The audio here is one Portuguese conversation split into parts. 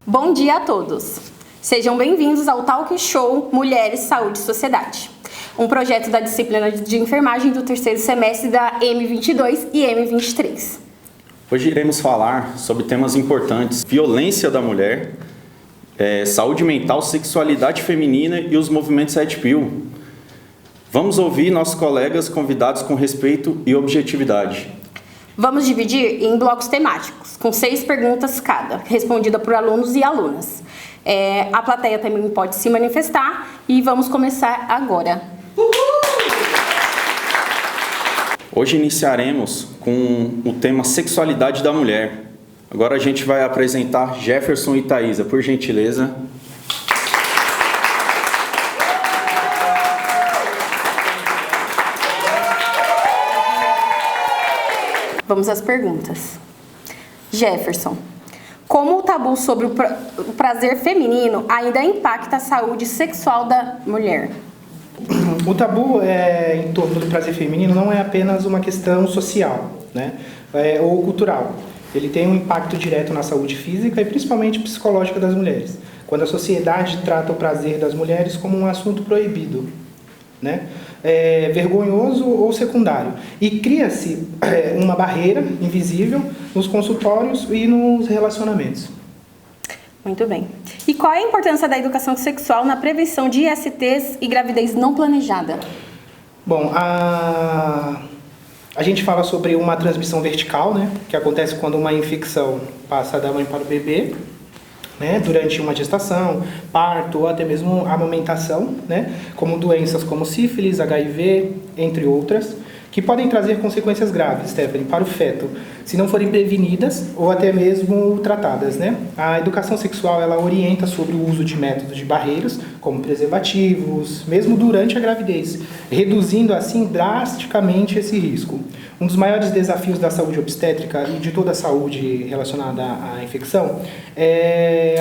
Bom dia a todos! Sejam bem-vindos ao Talk Show Mulheres, Saúde e Sociedade, um projeto da disciplina de enfermagem do terceiro semestre da M22 e M23. Hoje iremos falar sobre temas importantes: violência da mulher, saúde mental, sexualidade feminina e os movimentos Red Pill. Vamos ouvir nossos colegas convidados com respeito e objetividade. Vamos dividir em blocos temáticos, com 6 perguntas cada, respondida por alunos e alunas. A plateia também pode se manifestar e vamos começar agora. Hoje iniciaremos com o tema sexualidade da mulher. Agora a gente vai apresentar Jefferson e Thaisa, por gentileza. Vamos às perguntas. Jefferson, como o tabu sobre o prazer feminino ainda impacta a saúde sexual da mulher? O tabu em torno do prazer feminino não é apenas uma questão social, né, ou cultural. Ele tem um impacto direto na saúde física e principalmente psicológica das mulheres, quando a sociedade trata o prazer das mulheres como um assunto proibido, né, vergonhoso ou secundário. E cria-se uma barreira invisível nos consultórios e nos relacionamentos. Muito bem. E qual é a importância da educação sexual na prevenção de ISTs e gravidez não planejada? Bom, a gente fala sobre uma transmissão vertical, né, que acontece quando uma infecção passa da mãe para o bebê, né, durante uma gestação, parto ou até mesmo amamentação, né, como doenças como sífilis, HIV, entre outras, que podem trazer consequências graves, Stephanie, para o feto, se não forem prevenidas ou até mesmo tratadas, né? A educação sexual, ela orienta sobre o uso de métodos de barreiras, como preservativos, mesmo durante a gravidez, reduzindo assim drasticamente esse risco. Um dos maiores desafios da saúde obstétrica e de toda a saúde relacionada à infecção é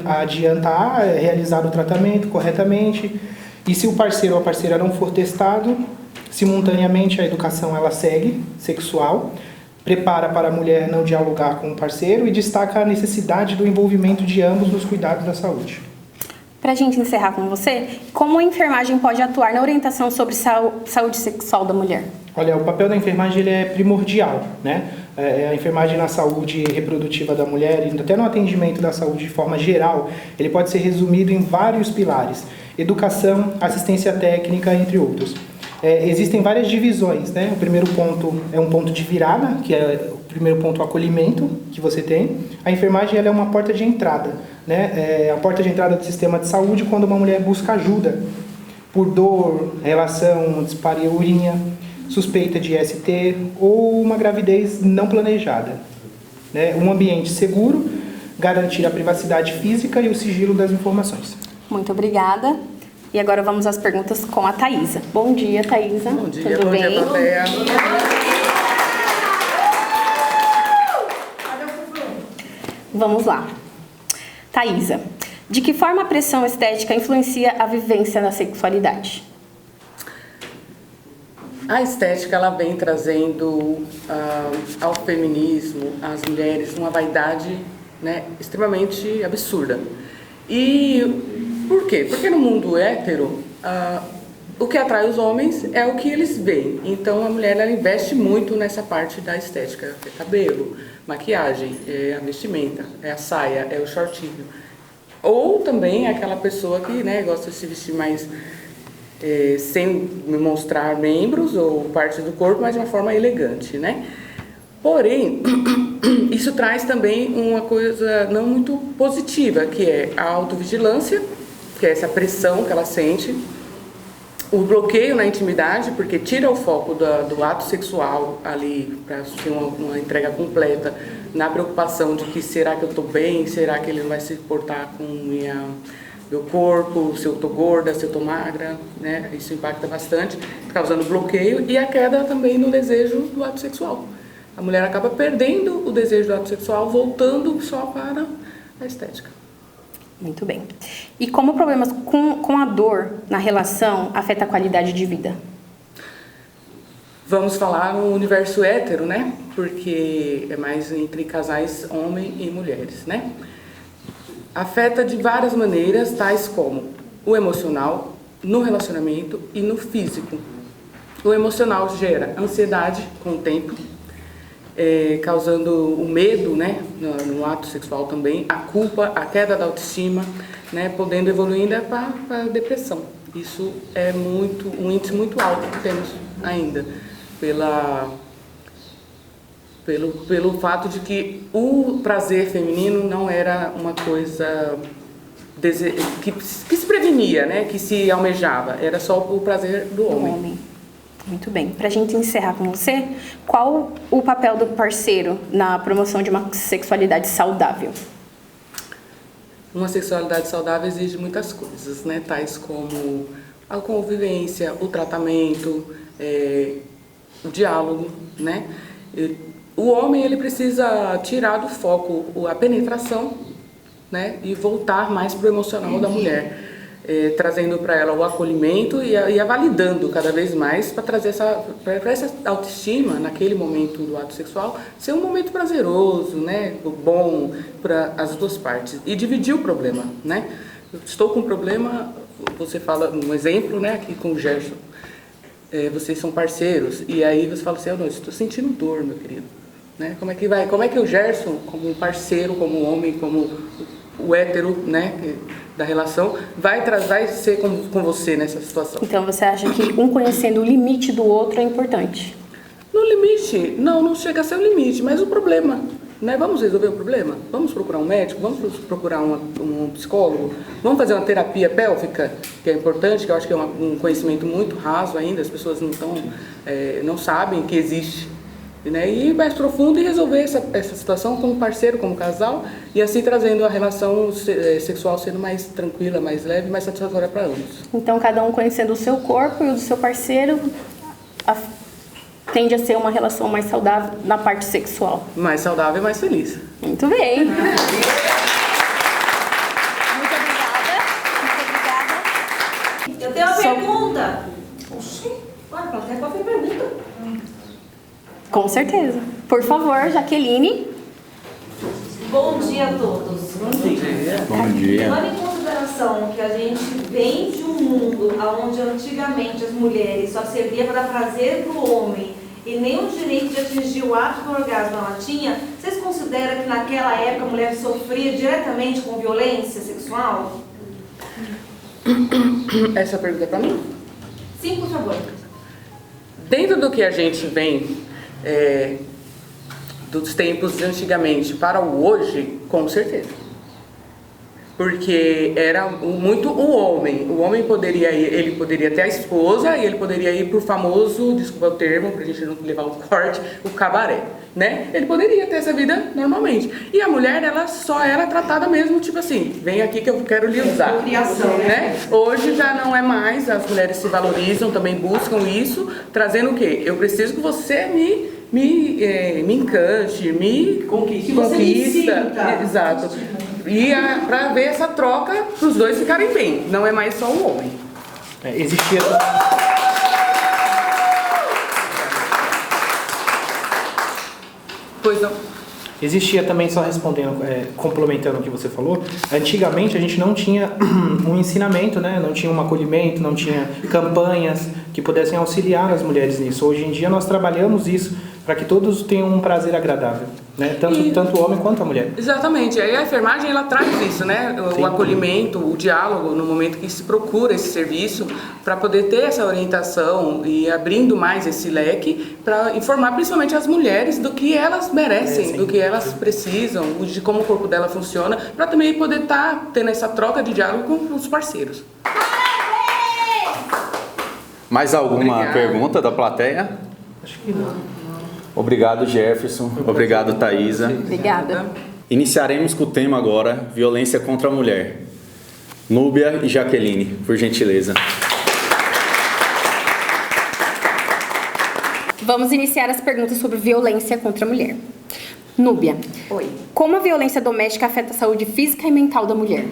adiantar, realizar o tratamento corretamente, e se o parceiro ou a parceira não for testado, simultaneamente a educação ela segue, sexual, prepara para a mulher não dialogar com o parceiro e destaca a necessidade do envolvimento de ambos nos cuidados da saúde. Para a gente encerrar com você, como a enfermagem pode atuar na orientação sobre saúde sexual da mulher? Olha, o papel da enfermagem ele é primordial, né? A enfermagem na saúde reprodutiva da mulher e até no atendimento da saúde de forma geral, ele pode ser resumido em vários pilares: educação, assistência técnica, entre outros. Existem várias divisões, né? O primeiro ponto é um ponto de virada, que é o primeiro ponto, o acolhimento que você tem. A enfermagem ela é uma porta de entrada, né? A porta de entrada do sistema de saúde quando uma mulher busca ajuda por dor, relação, dispareuria, suspeita de IST ou uma gravidez não planejada, né? Um ambiente seguro, garantir a privacidade física e o sigilo das informações. Muito obrigada. E agora vamos às perguntas com a Thaisa. Bom dia, Thaisa. Bom dia, tudo bem? Dia, plateia. Vamos lá. Thaisa, de que forma a pressão estética influencia a vivência na sexualidade? A estética ela vem trazendo ao feminismo, às mulheres, uma vaidade, né, extremamente absurda. E por quê? Porque no mundo hétero, o que atrai os homens é o que eles veem. Então a mulher ela investe muito nessa parte da estética. É cabelo, maquiagem, é a vestimenta, é a saia, é o shortinho. Ou também é aquela pessoa que, né, gosta de se vestir mais sem mostrar membros ou parte do corpo, mas de uma forma elegante, né? Porém, isso traz também uma coisa não muito positiva, que é a autovigilância, que é essa pressão que ela sente, o bloqueio na intimidade, porque tira o foco do ato sexual ali, para ser uma entrega completa, na preocupação de que será que eu estou bem, será que ele não vai se portar com meu corpo, se eu estou gorda, se eu estou magra, né? Isso impacta bastante, causando bloqueio e a queda também no desejo do ato sexual. A mulher acaba perdendo o desejo do ato sexual, voltando só para a estética. Muito bem. E como problemas com a dor na relação afeta a qualidade de vida? Vamos falar no universo hétero, né? Porque é mais entre casais homem e mulheres, né? afeta de várias maneiras, tais como o emocional, no relacionamento e no físico. O emocional gera ansiedade com o tempo, causando o medo, né, no ato sexual também, a culpa, a queda da autoestima, né, podendo evoluir ainda para a depressão. Isso é um índice muito alto que temos ainda, pelo fato de que o prazer feminino não era uma coisa que se prevenia, né, que se almejava, era só o prazer do homem. Muito bem. Para a gente encerrar com você, qual o papel do parceiro na promoção de uma sexualidade saudável? Uma sexualidade saudável exige muitas coisas, né? Tais como a convivência, o tratamento, o diálogo, né? O homem, ele precisa tirar do foco a penetração, né? E voltar mais para o emocional da mulher. Trazendo para ela o acolhimento e a validando cada vez mais para trazer essa autoestima naquele momento do ato sexual ser um momento prazeroso, né, bom para as duas partes e dividir o problema, né? Eu estou com um problema, você fala um exemplo, né, aqui com o Gerson, vocês são parceiros e aí você fala assim, eu não estou sentindo dor, meu querido, né? Como é que o Gerson, como parceiro, como homem, como o hétero, né, da relação, vai ser com você nessa situação. Então você acha que um conhecendo o limite do outro é importante? No limite, não chega a ser o limite, mas o problema, né? Vamos resolver o problema? Vamos procurar um médico? Vamos procurar um psicólogo? Vamos fazer uma terapia pélvica, que é importante, que eu acho que é um conhecimento muito raso ainda, as pessoas não sabem que existe. Né? E ir mais profundo e resolver essa situação como parceiro, como casal, e assim trazendo a relação sexual sendo mais tranquila, mais leve, mais satisfatória para ambos. Então, cada um conhecendo o seu corpo e o do seu parceiro tende a ser uma relação mais saudável na parte sexual. Mais saudável e mais feliz. Muito bem. Muito obrigada. Eu tenho uma pergunta. Ué, até qual foi a pergunta? Com certeza. Por favor, Jaqueline. Bom dia a todos. Bom dia. Levando em consideração que a gente vem de um mundo onde antigamente as mulheres só servia para dar prazer para o homem e nem o direito de atingir o ápice do orgasmo ela tinha, vocês consideram que naquela época a mulher sofria diretamente com violência sexual? Essa pergunta é para mim? Sim, por favor. Dentro do que a gente vem dos tempos de antigamente para o hoje, com certeza. Porque era muito o homem poderia ir, ele poderia ter a esposa e ele poderia ir pro famoso, desculpa o termo, pra gente não levar o corte, o cabaré, né? Ele poderia ter essa vida normalmente. E a mulher, ela só era tratada mesmo, tipo assim, vem aqui que eu quero lhe usar. Criação, né? Hoje já não é mais, as mulheres se valorizam, também buscam isso, trazendo o quê? Eu preciso que você me encante, me Conquista. Exato. E para ver essa troca, para os dois ficarem bem, não é mais só o homem. Existia... Pois não. Existia também, só respondendo, complementando o que você falou, antigamente a gente não tinha um ensinamento, né? Não tinha um acolhimento, não tinha campanhas que pudessem auxiliar as mulheres nisso. Hoje em dia nós trabalhamos isso para que todos tenham um prazer agradável, né? Tanto o homem quanto a mulher. Exatamente, aí a enfermagem ela traz isso, né? Sim. O acolhimento, o diálogo no momento que se procura esse serviço para poder ter essa orientação e abrindo mais esse leque para informar principalmente as mulheres do que elas merecem, do que elas precisam, de como o corpo dela funciona, para também poder estar tendo essa troca de diálogo com os parceiros. Mais alguma Obrigado. pergunta da plateia? Acho que não. Obrigado, Jefferson. Obrigado, Thaisa. Obrigada. Iniciaremos com o tema agora, violência contra a mulher. Núbia e Jaqueline, por gentileza. Vamos iniciar as perguntas sobre violência contra a mulher. Núbia. Oi. Como a violência doméstica afeta a saúde física e mental da mulher?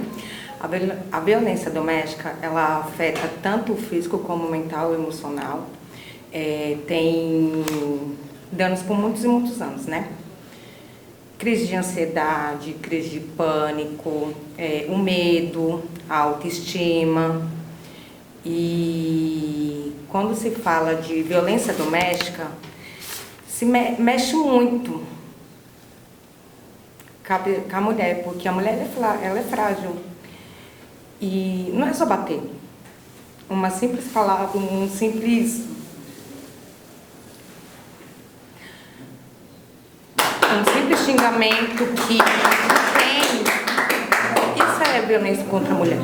A violência doméstica, ela afeta tanto o físico como o mental e o emocional. Tem danos por muitos e muitos anos, né? crise de ansiedade, crise de pânico, o medo, a autoestima. E quando se fala de violência doméstica, se mexe muito com a mulher, porque a mulher ela é frágil. E não é só bater. Uma simples palavra, um simples xingamento que tem, isso é violência contra a mulher.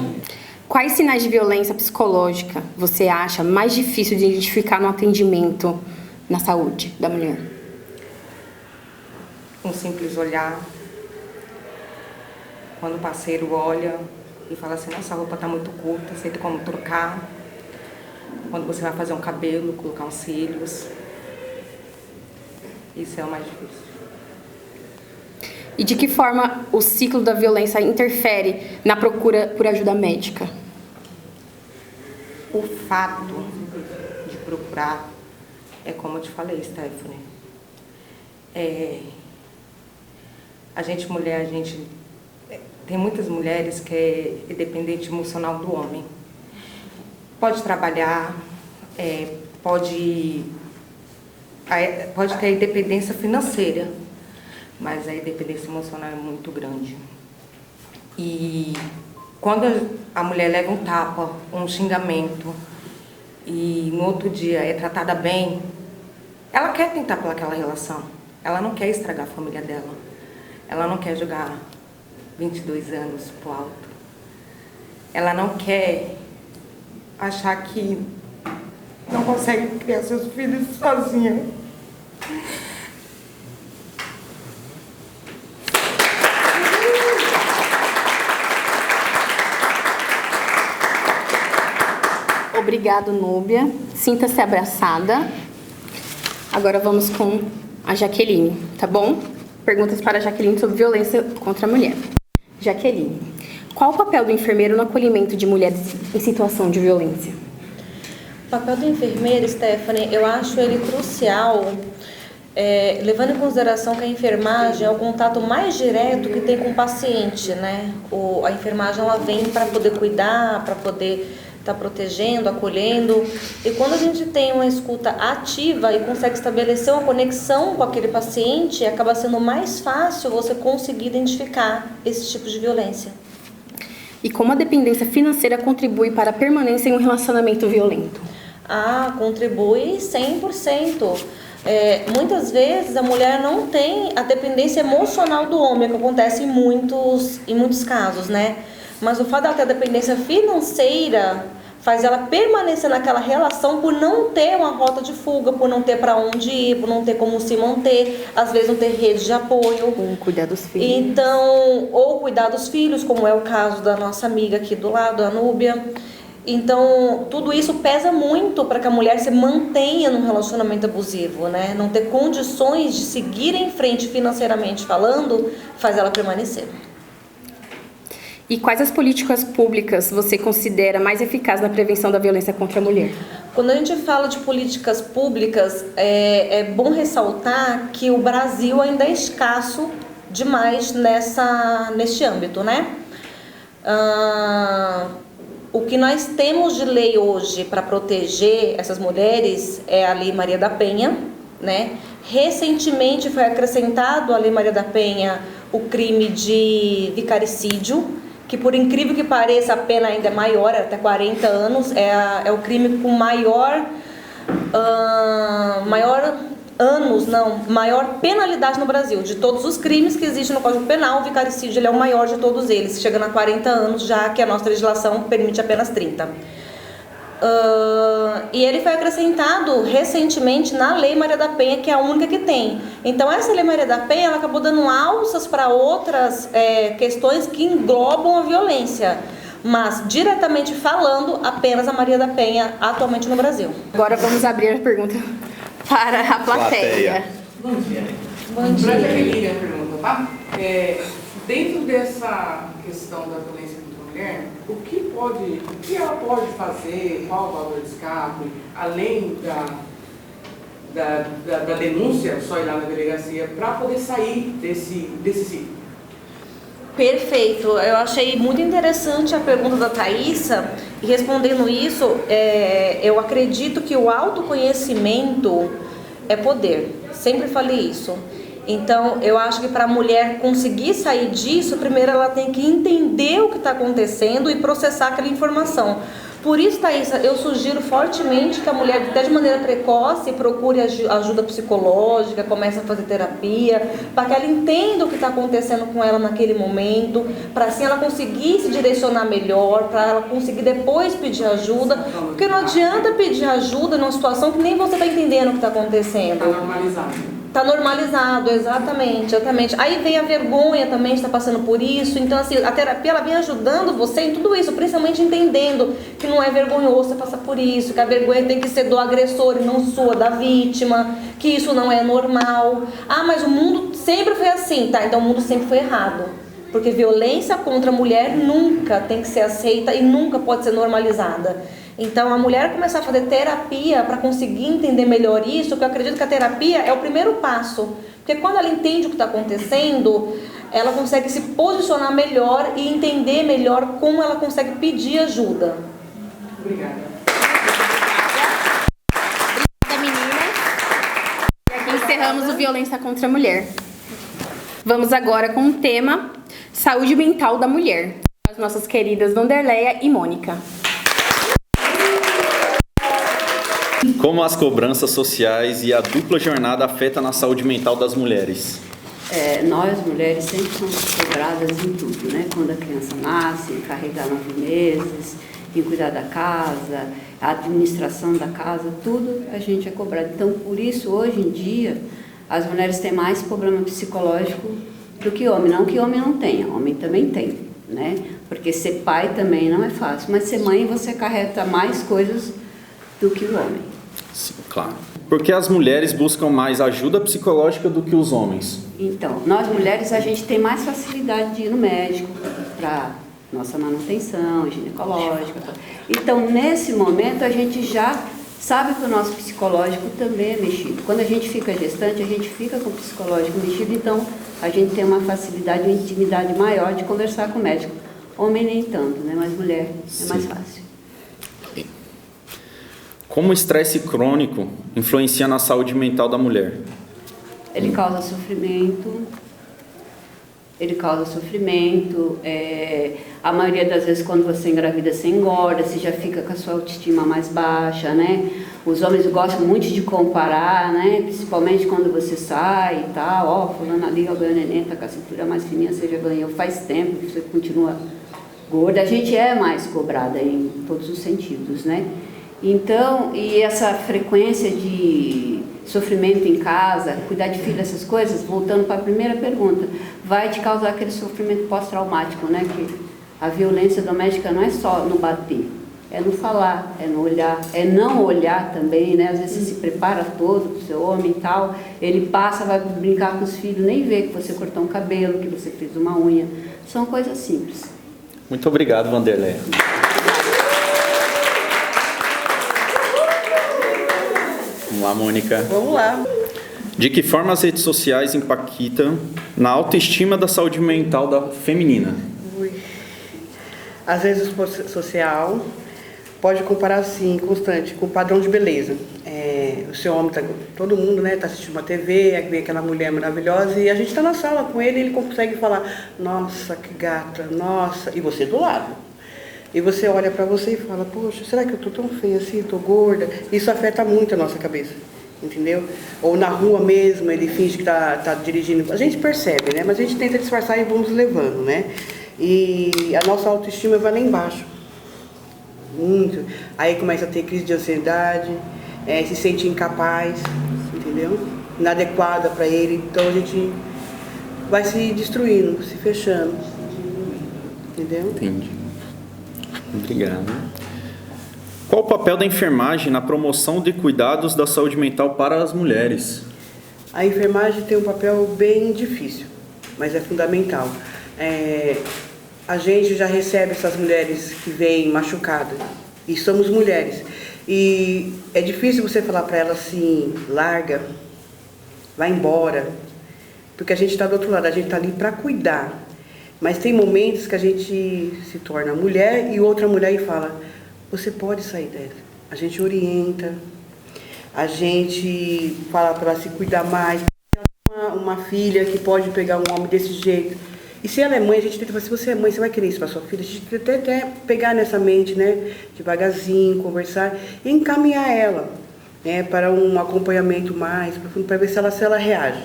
Quais sinais de violência psicológica você acha mais difícil de identificar no atendimento na saúde da mulher? Um simples olhar, quando o parceiro olha e fala assim, nossa, a roupa está muito curta, você tem como trocar. Quando você vai fazer um cabelo, colocar uns cílios. Isso é o mais difícil. E de que forma o ciclo da violência interfere na procura por ajuda médica? O fato de procurar é como eu te falei, Stephanie. A gente mulher, tem muitas mulheres que é dependente emocional do homem. Pode trabalhar, pode ter independência financeira, mas a independência emocional é muito grande. E quando a mulher leva um tapa, um xingamento, e no outro dia é tratada bem, ela quer tentar pelaquela relação. Ela não quer estragar a família dela. Ela não quer jogar 22 anos pro alto. Ela não quer achar que não consegue criar seus filhos sozinha. Obrigado, Núbia. Sinta-se abraçada. Agora vamos com a Jaqueline, tá bom? Perguntas para a Jaqueline sobre violência contra a mulher. Jaqueline, qual o papel do enfermeiro no acolhimento de mulheres em situação de violência? O papel do enfermeiro, Stephanie, eu acho ele crucial, levando em consideração que a enfermagem é o contato mais direto que tem com o paciente, né? A enfermagem ela vem para poder cuidar, para poder estar protegendo, acolhendo. E quando a gente tem uma escuta ativa e consegue estabelecer uma conexão com aquele paciente, acaba sendo mais fácil você conseguir identificar esse tipo de violência. E como a dependência financeira contribui para a permanência em um relacionamento violento? Contribui 100%. Muitas vezes a mulher não tem a dependência emocional do homem, que acontece em muitos casos, né? Mas o fato dela ter a dependência financeira faz ela permanecer naquela relação por não ter uma rota de fuga, por não ter para onde ir, por não ter como se manter, às vezes não ter rede de apoio. Ou cuidar dos filhos. Então, ou cuidar dos filhos, como é o caso da nossa amiga aqui do lado, a Núbia. Então, tudo isso pesa muito para que a mulher se mantenha num relacionamento abusivo, né? Não ter condições de seguir em frente financeiramente falando, faz ela permanecer. E quais as políticas públicas você considera mais eficazes na prevenção da violência contra a mulher? Quando a gente fala de políticas públicas, é bom ressaltar que o Brasil ainda é escasso demais neste âmbito, né? O que nós temos de lei hoje para proteger essas mulheres é a Lei Maria da Penha, né? Recentemente foi acrescentado à Lei Maria da Penha o crime de vicaricídio, que por incrível que pareça a pena ainda é maior, até 40 anos, é o crime com maior penalidade no Brasil. De todos os crimes que existem no Código Penal, o vicaricídio ele é o maior de todos eles, chegando a 40 anos, já que a nossa legislação permite apenas 30. E ele foi acrescentado recentemente na Lei Maria da Penha, que é a única que tem. Então essa Lei Maria da Penha ela acabou dando alças para outras questões que englobam a violência, mas diretamente falando apenas a Maria da Penha atualmente no Brasil. Agora vamos abrir a pergunta para a plateia. Bom dia. Bom dia. Para a Jaqueline a pergunta, tá? Dentro dessa questão da violência contra a mulher, o que ela pode fazer, qual o valor de escape, além da denúncia, só ir lá na delegacia, para poder sair desse ciclo. Perfeito. Eu achei muito interessante a pergunta da Thaísa, e respondendo isso, eu acredito que o autoconhecimento é poder. Sempre falei isso. Então, eu acho que para a mulher conseguir sair disso, primeiro ela tem que entender o que está acontecendo e processar aquela informação. Por isso, Thaísa, eu sugiro fortemente que a mulher, até de maneira precoce, procure ajuda psicológica, comece a fazer terapia, para que ela entenda o que está acontecendo com ela naquele momento, para assim ela conseguir se direcionar melhor, para ela conseguir depois pedir ajuda, porque não adianta pedir ajuda numa situação que nem você está entendendo o que está acontecendo. Está normalizado. Tá normalizado, exatamente. Aí vem a vergonha também de estar passando por isso. Então, assim, a terapia ela vem ajudando você em tudo isso, principalmente entendendo que não é vergonhoso você passar por isso, que a vergonha tem que ser do agressor e não sua, da vítima, que isso não é normal. Ah, mas o mundo sempre foi assim, tá? Então o mundo sempre foi errado. Porque violência contra a mulher nunca tem que ser aceita e nunca pode ser normalizada. Então, a mulher começar a fazer terapia para conseguir entender melhor isso, que eu acredito que a terapia é o primeiro passo. Porque quando ela entende o que está acontecendo, ela consegue se posicionar melhor e entender melhor como ela consegue pedir ajuda. Obrigada. Obrigada, meninas. E aqui encerramos o Violência contra a Mulher. Vamos agora com o tema Saúde Mental da Mulher. As nossas queridas Vanderleia e Mônica. Como as cobranças sociais e a dupla jornada afetam na saúde mental das mulheres? Nós, mulheres, sempre somos cobradas em tudo, né? Quando a criança nasce, carregar 9 meses, em cuidar da casa, a administração da casa, tudo a gente é cobrado. Então, por isso, hoje em dia, as mulheres têm mais problema psicológico do que homem. Não que homem não tenha, homem também tem, né? Porque ser pai também não é fácil, mas ser mãe você acarreta mais coisas do que o homem. Sim, claro. Por que as mulheres buscam mais ajuda psicológica do que os homens? Então, nós mulheres, a gente tem mais facilidade de ir no médico para nossa manutenção ginecológica. Então, nesse momento, a gente já sabe que o nosso psicológico também é mexido. Quando a gente fica gestante, a gente fica com o psicológico mexido, então a gente tem uma facilidade, uma intimidade maior de conversar com o médico. Homem nem tanto, né? Mas mulher é mais fácil. Como o estresse crônico influencia na saúde mental da mulher? Ele causa sofrimento. A maioria das vezes, quando você engravida, você engorda, você já fica com a sua autoestima mais baixa, né? Os homens gostam muito de comparar, né? Principalmente quando você sai e tal. Ó, fulano ali, ó, ganhou neném, tá com a cintura mais fininha, você já ganhou faz tempo, você continua gorda. A gente é mais cobrada em todos os sentidos, né? Então, e essa frequência de sofrimento em casa, cuidar de filho, essas coisas, voltando para a primeira pergunta, vai te causar aquele sofrimento pós-traumático, né? Que a violência doméstica não é só no bater, é no falar, é no olhar, é não olhar também, né? Às vezes você se prepara todo pro seu homem e tal, ele passa, vai brincar com os filhos, nem vê que você cortou um cabelo, que você fez uma unha. São coisas simples. Muito obrigado, Vanderleia. Vamos lá, Mônica. Vamos lá. De que forma as redes sociais impactam na autoestima da saúde mental da feminina? Às vezes o social pode comparar assim, constante, com o padrão de beleza. O seu homem, todo mundo, né, tá assistindo uma TV, vê aquela mulher maravilhosa e a gente está na sala com ele e ele consegue falar, nossa, que gata, nossa, e você do lado. E você olha para você e fala, poxa, será que eu tô tão feia assim, tô gorda? Isso afeta muito a nossa cabeça, entendeu? Ou na rua mesmo, ele finge que tá dirigindo. A gente percebe, né? Mas a gente tenta disfarçar e vamos levando, né? E a nossa autoestima vai lá embaixo. Muito. Aí começa a ter crise de ansiedade, se sente incapaz, entendeu? Inadequada para ele. Então a gente vai se destruindo, se fechando. Entendeu? Entendi. Obrigado. Qual o papel da enfermagem na promoção de cuidados da saúde mental para as mulheres? A enfermagem tem um papel bem difícil, mas é fundamental. A gente já recebe essas mulheres que vêm machucadas, e somos mulheres. E é difícil você falar para ela assim, larga, vai embora, porque a gente está do outro lado, a gente está ali para cuidar. Mas tem momentos que a gente se torna mulher e outra mulher e fala, você pode sair dessa. A gente orienta, a gente fala para ela se cuidar mais. Uma filha que pode pegar um homem desse jeito. E se ela é mãe, a gente tenta falar, se você é mãe, você vai querer isso para sua filha? A gente tenta até pegar nessa mente, né? Devagarzinho, conversar e encaminhar ela, né? Para um acompanhamento mais profundo, para ver se ela reage.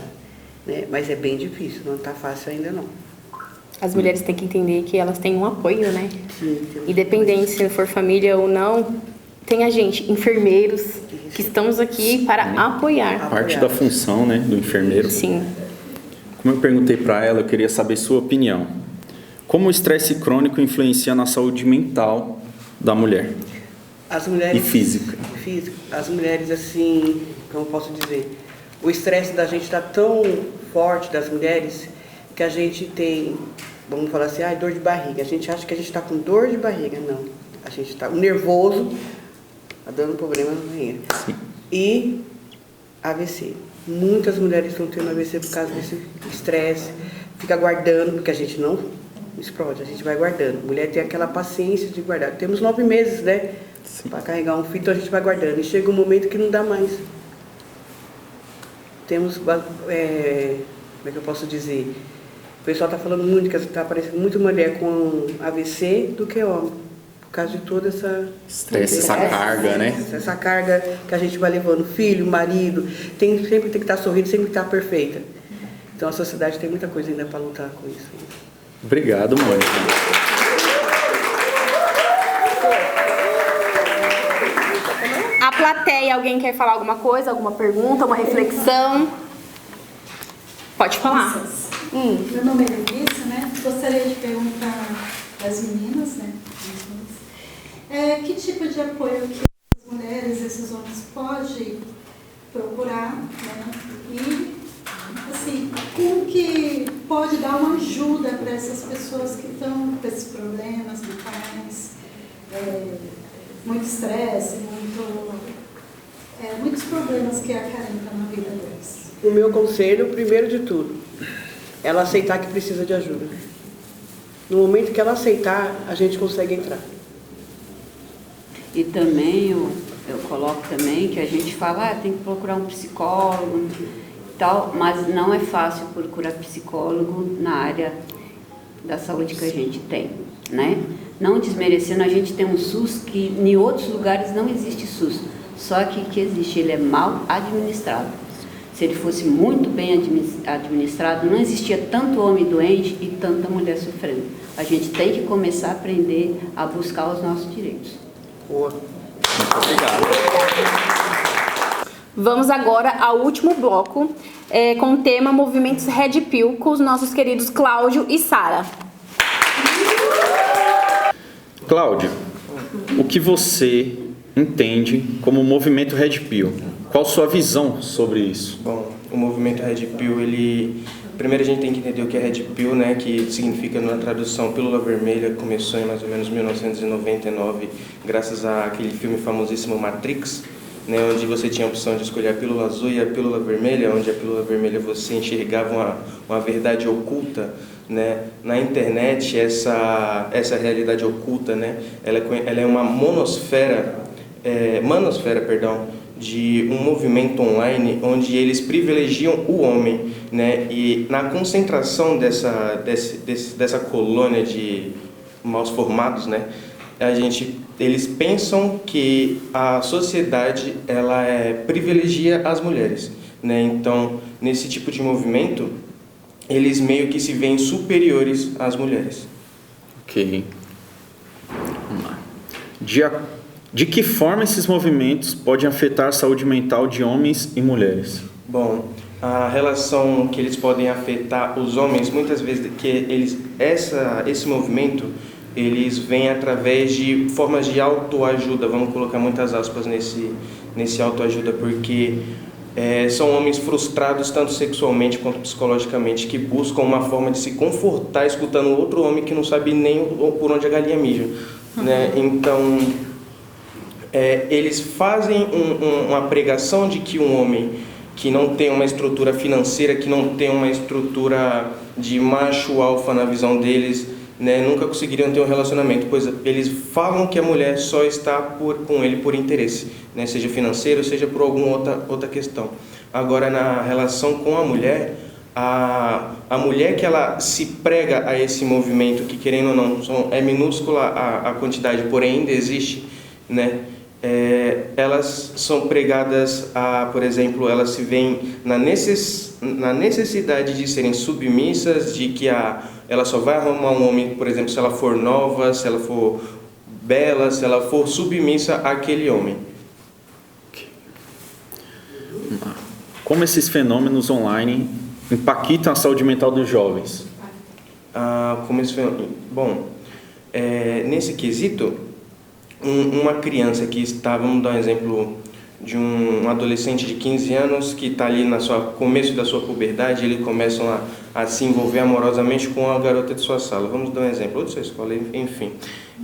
Né? Mas é bem difícil, não está fácil ainda não. As mulheres têm que entender que elas têm um apoio, né? Sim, Independente se for família ou não, tem a gente, enfermeiros, que estamos aqui para apoiar. Parte da função, né, do enfermeiro. Sim. Como eu perguntei para ela, eu queria saber sua opinião. Como o estresse crônico influencia na saúde mental da mulher? As mulheres, e física. As mulheres, assim, como eu posso dizer, o estresse da gente está tão forte, das mulheres, que a gente tem, vamos falar assim, dor de barriga. A gente acha que a gente está com dor de barriga. Não. A gente está nervoso, está dando problema no banheiro. Sim. E AVC. Muitas mulheres estão tendo AVC por causa desse estresse. Fica guardando, porque a gente não explode, a gente vai guardando. Mulher tem aquela paciência de guardar. Temos 9 meses, né? Para carregar um filho, então a gente vai guardando. E chega um momento que não dá mais. Temos, como é que eu posso dizer? O pessoal está falando muito que está aparecendo muito mulher com AVC do que homem. Por causa de toda essa... Estresse, essa carga, né? Essa carga que a gente vai levando. Filho, marido, sempre tem que estar sorrindo, sempre tem que estar perfeita. Então a sociedade tem muita coisa ainda para lutar com isso. Obrigado, Mônica. A plateia, alguém quer falar alguma coisa, alguma pergunta, uma reflexão? Pode falar. Meu nome é Melissa, né? Gostaria de perguntar às meninas, né? Que tipo de apoio que as mulheres, esses homens podem procurar, né? E, assim, como que pode dar uma ajuda para essas pessoas que estão com esses problemas mentais, muito estresse, muitos problemas que acarentam na vida deles? O meu conselho, primeiro de tudo, ela aceitar que precisa de ajuda. No momento que ela aceitar, a gente consegue entrar. E também, eu coloco também que a gente fala, tem que procurar um psicólogo e tal, mas não é fácil procurar psicólogo na área da saúde que a gente tem, né? Não desmerecendo, a gente tem um SUS que em outros lugares não existe SUS, só que existe, ele é mal administrado. Se ele fosse muito bem administrado, não existia tanto homem doente e tanta mulher sofrendo. A gente tem que começar a aprender a buscar os nossos direitos. Boa. Muito obrigado. Vamos agora ao último bloco, com o tema Movimentos Red Pill, com os nossos queridos Cláudio e Sara. Cláudio, o que você entende como movimento Red Pill? Qual sua visão sobre isso? Bom, o movimento Red Pill, primeiro a gente tem que entender o que é Red Pill, né, que significa na tradução pílula vermelha, começou em mais ou menos 1999, graças àquele filme famosíssimo Matrix, né, onde você tinha a opção de escolher a pílula azul e a pílula vermelha, onde a pílula vermelha você enxergava uma verdade oculta, né? Na internet, essa realidade oculta, né, ela é uma manosfera, de um movimento online onde eles privilegiam o homem, né? E na concentração dessa colônia de maus formados, né? Eles pensam que a sociedade ela privilegia as mulheres, né? Então, nesse tipo de movimento, eles meio que se veem superiores às mulheres. Ok. Vamos lá. De que forma esses movimentos podem afetar a saúde mental de homens e mulheres? Bom, a relação que eles podem afetar os homens, muitas vezes, esse movimento, eles vêm através de formas de autoajuda, vamos colocar muitas aspas nesse autoajuda, porque são homens frustrados tanto sexualmente quanto psicologicamente, que buscam uma forma de se confortar escutando outro homem que não sabe nem por onde a galinha mija, né? Então, eles fazem uma pregação de que um homem que não tem uma estrutura financeira, que não tem uma estrutura de macho alfa na visão deles, né, nunca conseguiriam ter um relacionamento, pois eles falam que a mulher só está com ele por interesse, né, seja financeiro, seja por alguma outra questão. Agora, na relação com a mulher mulher que ela se prega a esse movimento, que querendo ou não, é minúscula a quantidade, porém ainda existe, né, elas são pregadas por exemplo, elas se veem na necessidade de serem submissas, de que ela só vai arrumar um homem, por exemplo, se ela for nova, se ela for bela, se ela for submissa àquele homem. Como esses fenômenos online impactam a saúde mental dos jovens? Bom, nesse quesito, uma criança que está, vamos dar um exemplo de um adolescente de 15 anos que está ali no começo da sua puberdade, ele começa a se envolver amorosamente com a garota de sua sala. Vamos dar um exemplo, ou de sua escola, enfim.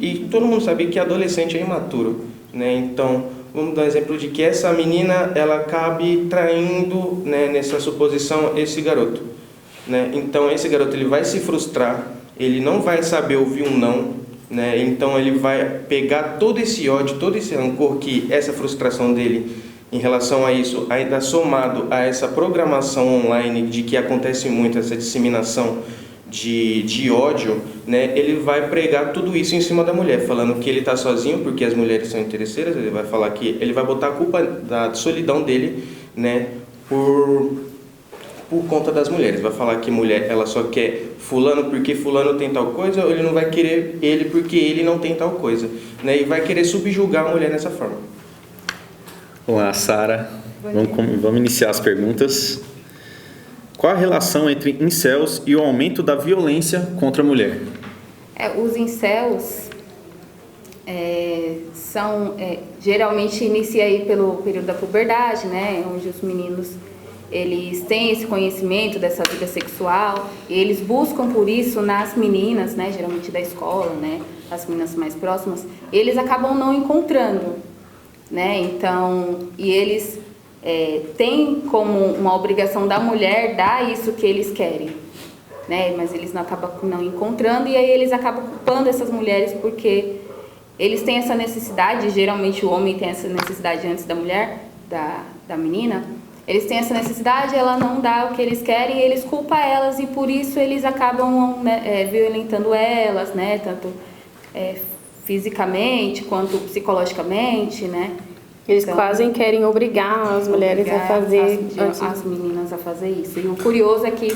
E todo mundo sabe que adolescente é imaturo, né? Então, vamos dar um exemplo de que essa menina, ela acabe traindo, né, nessa suposição, esse garoto, né? Então, esse garoto ele vai se frustrar, ele não vai saber ouvir um não, né? Então, ele vai pegar todo esse ódio, todo esse rancor, que essa frustração dele em relação a isso, ainda somado a essa programação online de que acontece muito, essa disseminação de ódio, né, ele vai pregar tudo isso em cima da mulher, falando que ele está sozinho porque as mulheres são interesseiras. Ele vai falar que ele vai botar a culpa da solidão dele, né, por conta das mulheres. Vai falar que mulher, ela só quer fulano porque fulano tem tal coisa, ou ele não vai querer ele porque ele não tem tal coisa, né, e vai querer subjugar a mulher dessa forma. Olá, Sara. Vamos iniciar as perguntas. Qual a relação entre incels e o aumento da violência contra a mulher? Os incels geralmente inicia aí pelo período da puberdade, né, onde os meninos eles têm esse conhecimento dessa vida sexual e eles buscam por isso nas meninas, né, geralmente da escola, né, as meninas mais próximas, eles acabam não encontrando, né, então, e eles têm como uma obrigação da mulher dar isso que eles querem, né, mas eles não acabam não encontrando e aí eles acabam culpando essas mulheres porque eles têm essa necessidade, geralmente o homem tem essa necessidade antes da mulher, da menina, eles têm essa necessidade, ela não dá o que eles querem, eles culpam elas e por isso eles acabam, né, violentando elas, né, tanto fisicamente quanto psicologicamente, né. Eles quase querem obrigar as mulheres a fazer... As meninas a fazer isso. E o curioso é que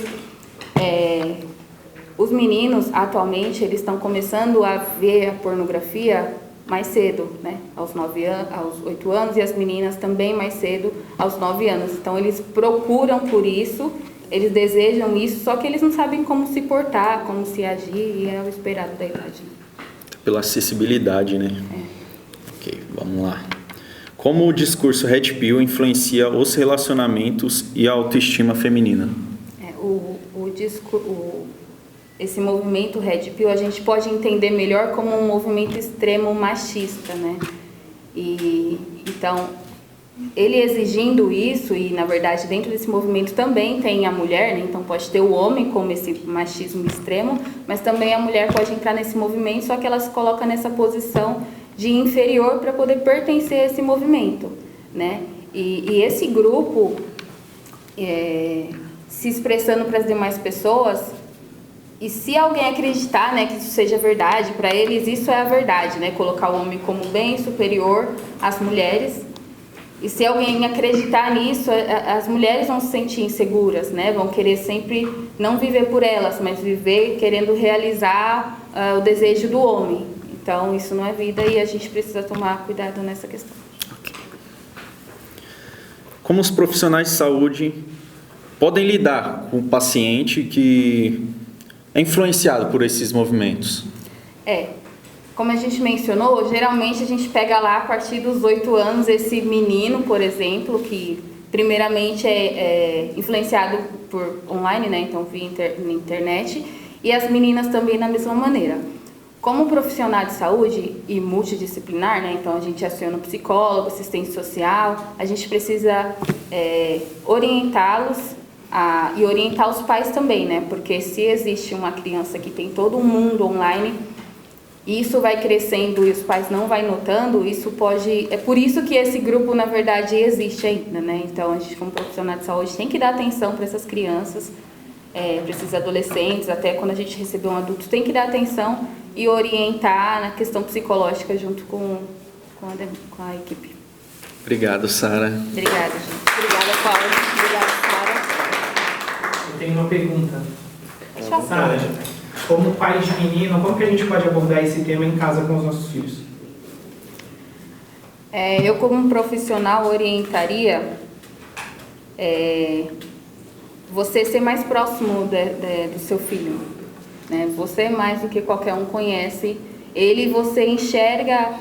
os meninos, atualmente, eles estão começando a ver a pornografia mais cedo, né? Aos 8 anos, e as meninas também mais cedo, aos 9 anos. Então, eles procuram por isso, eles desejam isso, só que eles não sabem como se portar, como se agir, e é o esperado da idade. Pela acessibilidade, né? Ok, vamos lá. Como o discurso Red Pill influencia os relacionamentos e a autoestima feminina? Esse movimento Red Pill a gente pode entender melhor como um movimento extremo machista, né? E então, ele exigindo isso, e na verdade dentro desse movimento também tem a mulher, né? Então pode ter o homem como esse machismo extremo, mas também a mulher pode entrar nesse movimento, só que ela se coloca nessa posição de inferior para poder pertencer a esse movimento, né? E esse grupo se expressando para as demais pessoas, e se alguém acreditar, né, que isso seja verdade, para eles isso é a verdade, né? Colocar o homem como bem superior às mulheres. E se alguém acreditar nisso, as mulheres vão se sentir inseguras, né? Vão querer sempre não viver por elas, mas viver querendo realizar o desejo do homem. Então, isso não é vida e a gente precisa tomar cuidado nessa questão. Okay. Como os profissionais de saúde podem lidar com o paciente que é influenciado por esses movimentos? Como a gente mencionou, geralmente a gente pega lá a partir dos 8 anos esse menino, por exemplo, que primeiramente é influenciado por online, né? Então via internet, e as meninas também da mesma maneira. Como profissional de saúde e multidisciplinar, né, então a gente aciona o psicólogo, assistente social, a gente precisa orientá-los e orientar os pais também, né, porque se existe uma criança que tem todo um mundo online, isso vai crescendo e os pais não vai notando, isso pode... É por isso que esse grupo, na verdade, existe ainda, né, então a gente como profissional de saúde tem que dar atenção para essas crianças, para esses adolescentes, até quando a gente receber um adulto, tem que dar atenção e orientar na questão psicológica junto com a equipe. Obrigado, Sara. Obrigada, gente. Obrigada, Cláudia. Obrigada, Sara. Eu tenho uma pergunta. Sara, como pai de menino, como que a gente pode abordar esse tema em casa com os nossos filhos? Eu, como profissional, orientaria você ser mais próximo do seu filho, né? Você mais do que qualquer um conhece ele, você enxerga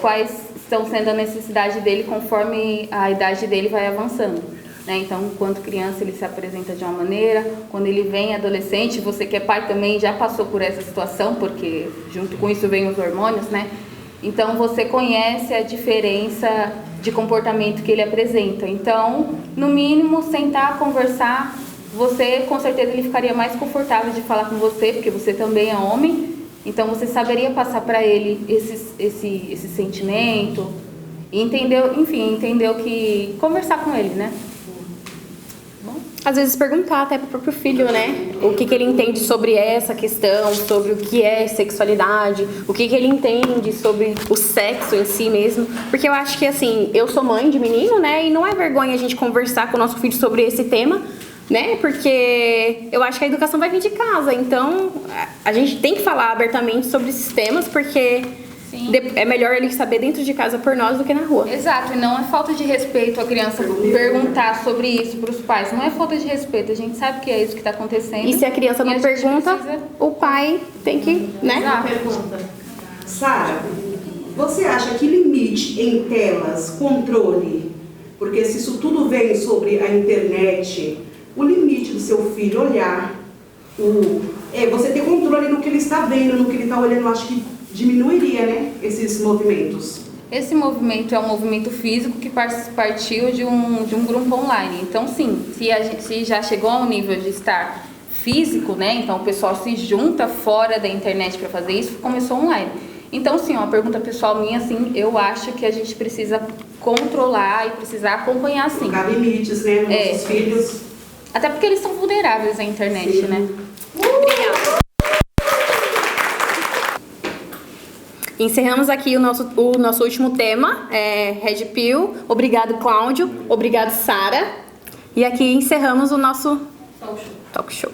quais estão sendo a necessidade dele conforme a idade dele vai avançando, né? Então, enquanto criança ele se apresenta de uma maneira, quando ele vem adolescente, você que é pai também já passou por essa situação, porque junto com isso vem os hormônios, né? Então, você conhece a diferença de comportamento que ele apresenta. Então, no mínimo, sentar, conversar, você, com certeza, ele ficaria mais confortável de falar com você, porque você também é homem, então você saberia passar para ele esse sentimento, e entendeu que... conversar com ele, né? Às vezes perguntar até pro próprio filho, né? O que ele entende sobre essa questão, sobre o que é sexualidade, o que ele entende sobre o sexo em si mesmo. Porque eu acho que, assim, eu sou mãe de menino, né? E não é vergonha a gente conversar com o nosso filho sobre esse tema, né? Porque eu acho que a educação vai vir de casa. Então, a gente tem que falar abertamente sobre esses temas, porque... Sim. É melhor ele saber dentro de casa por nós do que na rua. Exato, e não é falta de respeito a criança perguntar sobre isso para os pais. Não é falta de respeito, a gente sabe que é isso que está acontecendo. E se a criança não pergunta, o pai tem que, né? Exato. Pergunta. Sara, você acha que limite em telas, controle, porque se isso tudo vem sobre a internet, o limite do seu filho olhar, você ter controle no que ele está vendo, no que ele está olhando, eu acho que diminuiria, né, esses movimentos. Esse movimento é um movimento físico que partiu de um grupo online. Então, sim, se já chegou ao nível de estar físico, né, então o pessoal se junta fora da internet para fazer isso, começou online. Então, sim, uma pergunta pessoal minha, assim, eu acho que a gente precisa controlar e precisa acompanhar, sim. Colocar limites, né, nos nossos filhos. Até porque eles são vulneráveis à internet, sim, né? Obrigada. Encerramos aqui o nosso último tema, Red Pill. Obrigado, Cláudio. Obrigado, Sara. E aqui encerramos o nosso talk show.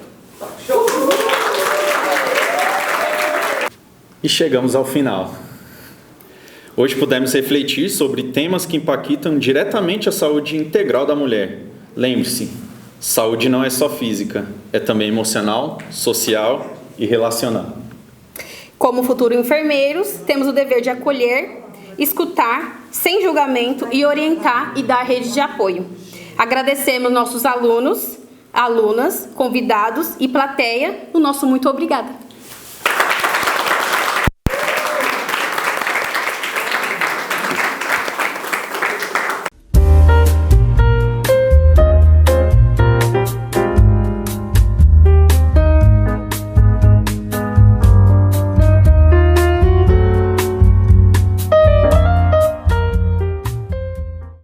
E chegamos ao final. Hoje pudemos refletir sobre temas que impactam diretamente a saúde integral da mulher. Lembre-se, saúde não é só física, é também emocional, social e relacional. Como futuros enfermeiros, temos o dever de acolher, escutar, sem julgamento e orientar e dar rede de apoio. Agradecemos nossos alunos, alunas, convidados e plateia. O nosso muito obrigada.